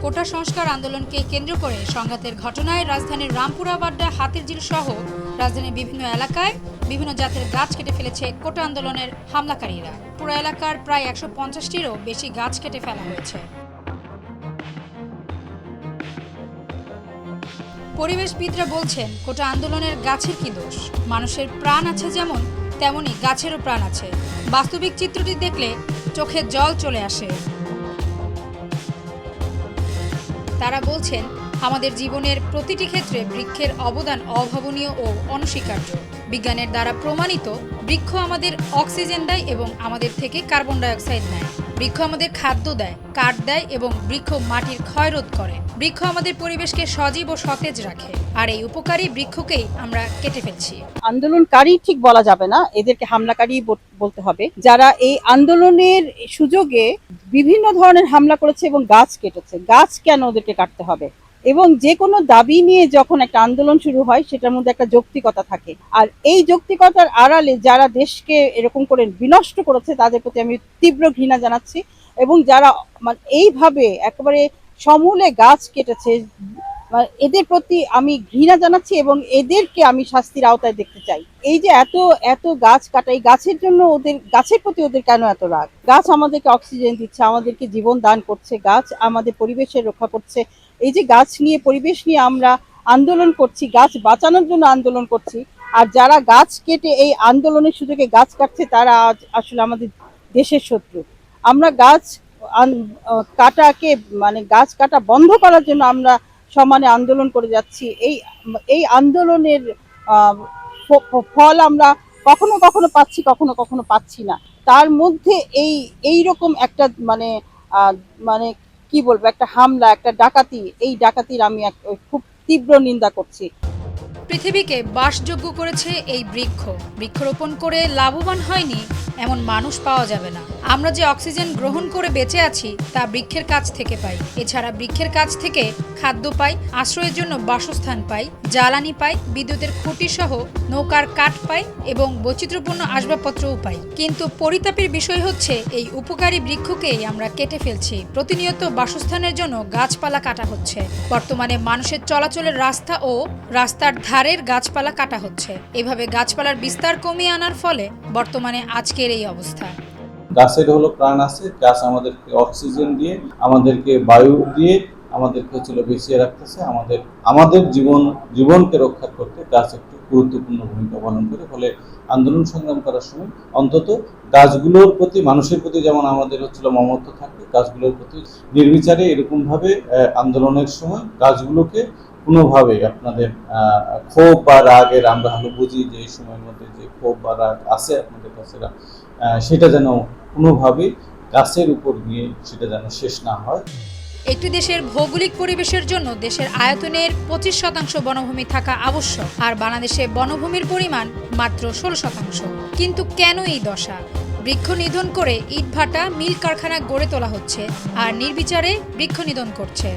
কোটা সংস্কার আন্দোলনকে কেন্দ্র করে সংঘাতের ঘটনায় রাজধানীর রামপুরা বাড্ডা হাতিরঝিল সহ রাজধানীর বিভিন্ন এলাকায় বিভিন্ন জাতের গাছ কেটে ফেলেছে কোটা আন্দোলনের হামলাকারীরা। পুরো এলাকার প্রায় 150টিরও বেশি গাছ কেটে ফেলা হয়েছে। পরিবেশবিদরা বলছেন, কোটা আন্দোলনের গাছের কি দোষ? মানুষের প্রাণ আছে যেমন, তেমনি গাছেরও প্রাণ আছে। বাস্তবিক চিত্রটি দেখলে চোখে জল চলে আসে। তারা বলছেন, আমাদের জীবনের প্রতিটি ক্ষেত্রে বৃক্ষের অবদান অভাবনীয় ও অনস্বীকার্য। বিজ্ঞানের দ্বারা প্রমাণিত, বৃক্ষ আমাদের অক্সিজেন দেয় এবং আমাদের থেকে কার্বন ডাইঅক্সাইড নেয়। বৃক্ষ আমাদের খাদ্য দেয়, কাঠ দেয় এবং বৃক্ষ মাটির ক্ষয় রোধ করে। বৃক্ষ আমাদের পরিবেশকে সজীব ও সতেজ রাখে, আর এই উপকারী বৃক্ষকেই আমরা কেটে ফেলছি। আন্দোলনকারী ঠিক বলা যাবে না, এদেরকে হামলাকারী বলতে হবে। যারা এই আন্দোলনের সুযোগে বিভিন্ন ধরনের হামলা করেছে এবং গাছ কেটেছে, গাছ কেন ওদেরকে কাটতে হবে? এবং যে কোনো দাবি নিয়ে যখন একটা আন্দোলন শুরু হয়, সেটার মধ্যে একটা যৌক্তিকতা থাকে। আর এই যৌক্তিকতার আড়ালে যারা দেশকে এরকম করে বিনষ্ট করেছে, তাদের প্রতি আমি তীব্র ঘৃণা জানাচ্ছি। এবং যারা মানে এইভাবে একেবারে সমূলে গাছ কেটেছে, এদের প্রতি আমি ঘৃণা জানাচ্ছি এবং এদেরকে আমি শাস্তির আওতায় দেখতে চাই। এই যে এত এত গাছ কাটা, এই গাছের জন্য ওদের, গাছের প্রতি ওদের কেন এত রাগ? গাছ আমাদেরকে অক্সিজেন দিচ্ছে, আমাদেরকে জীবন দান করছে, গাছ আমাদের পরিবেশের রক্ষা করছে। এই যে গাছ নিয়ে, পরিবেশ নিয়ে আমরা আন্দোলন করছি, গাছ বাঁচানোর জন্য আন্দোলন করছি, আর যারা গাছ কেটে এই আন্দোলনের সুযোগে গাছ কাটছে, তারা আসলে আমাদের দেশের শত্রু। আমরা গাছ কাটাকে মানে গাছ কাটা বন্ধ করার জন্য আমরা সমানে আন্দোলন করে যাচ্ছি। এই আন্দোলনের ফল আমরা কখনো কখনো পাচ্ছি, কখনো কখনো পাচ্ছি না। তার মধ্যে এই রকম একটা মানে মানে কি বলবো, একটা হামলা, একটা ডাকাতি, এই ডাকাতির আমি খুব তীব্র নিন্দা করছি। পৃথিবীকে বাসযোগ্য করেছে এই বৃক্ষ। বৃক্ষরোপণ করে লাভবান হয়নি এমন মানুষ পাওয়া যাবে না। আমরা যে অক্সিজেন গ্রহণ করে বেঁচে আছি, তা বৃক্ষের কাছ থেকে পাই। এছাড়া বৃক্ষের কাছ থেকে খাদ্য পাই, আশ্রয়ের জন্য বাসস্থান পাই, জ্বালানি পাই, বিদ্যুতের খুঁটি সহ নৌকার কাঠ পাই এবং বৈচিত্র্যপূর্ণ আসবাবপত্রও পাই। কিন্তু পরিতাপের বিষয় হচ্ছে, এই উপকারী বৃক্ষকেই আমরা কেটে ফেলছি। প্রতিনিয়ত বাসস্থানের জন্য গাছপালা কাটা হচ্ছে। বর্তমানে মানুষের চলাচলের রাস্তা ও রাস্তার ধারের গাছপালা কাটা হচ্ছে। এভাবে গাছপালার বিস্তার কমিয়ে আনার ফলে বর্তমানে আজকের এই অবস্থা। গাছের হলো প্রাণ আছে, গাছ আমাদেরকে অক্সিজেন দিয়ে, আমাদেরকে বায়ু দিয়ে, আমাদেরকে বেঁচিয়ে রাখতেছে। আমাদের জীবনকে রক্ষা করতে গাছ একটি গুরুত্বপূর্ণ ভূমিকা পালন করে। ফলে আন্দোলন সংগ্রাম করার সময় অন্তত গাছগুলোর প্রতি, মানুষের প্রতি যেমন আমাদের মমত্ব থাকবে, গাছগুলোর প্রতি নির্বিচারে এরকমভাবে আন্দোলনের সময় গাছগুলোকে কোনোভাবে আপনাদের ক্ষোভ বা রাগের, আমরা বুঝি যে এই সময়ের মধ্যে যে ক্ষোভ বা রাগ আছে আপনাদের কাছে, সেটা যেন কোনোভাবে গাছের উপর গিয়ে সেটা যেন শেষ না হয়। একটি দেশের ভৌগোলিক পরিবেশের জন্য দেশের আয়তনের 25% বনভূমি থাকা আবশ্যক, আর বাংলাদেশে বনভূমির পরিমাণ মাত্র 16%। কিন্তু কেন এই দশা? বৃক্ষ নিধন করে ইটভাটা, মিল কারখানা গড়ে তোলা হচ্ছে, আর নির্বিচারে বৃক্ষ নিধন করছে।